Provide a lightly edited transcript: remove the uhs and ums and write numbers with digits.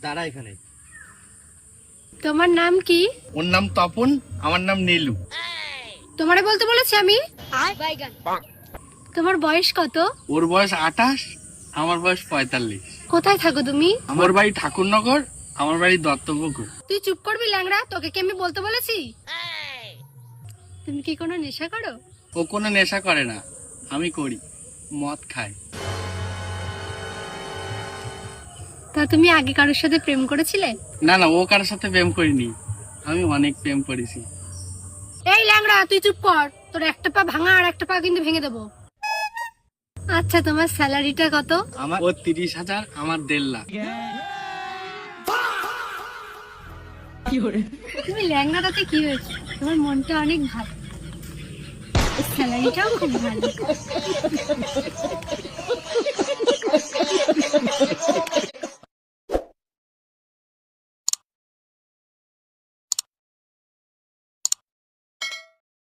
দাঁড়া এখানে। তোমার নাম কি? ওর নাম তপন, আমার নাম নীলু। তোমারে বলতে বলেছি আমি। তোমার বয়স কত? ওর বয়স 28, আমার বয়স 45। কোথায় থাকো তুমি? আমার বাড়ি ঠাকুরনগর, আমার বাড়ি দত্তপুকুর। তুই চুপ করবি ল্যাংড়া, তোকে কি আমি বলতে বলেছি? তুমি কি কোনো নেশা করো? ও কোনো নেশা করে না, আমি করি, মদ খাই। তা তুমি আগে কারোর সাথে প্রেম করেছিলে? না না, ও কারোর সাথে প্রেম করিনি, আমি অনেক প্রেম করেছি। এই ল্যাংড়া তুই চুপ কর, তোর একটা পা ভাঙা আর একটা পা কিন্তু ভেঙে দেবো। আচ্ছা তোমার স্যালারিটা কত? আমার ও 30,000, আমার 1.5 লাখ। তুমি ল্যাংড়াটাতে কি হয়েছে? তোমার মনটা অনেক ভালো, স্যালারিটাও খুব ভালো।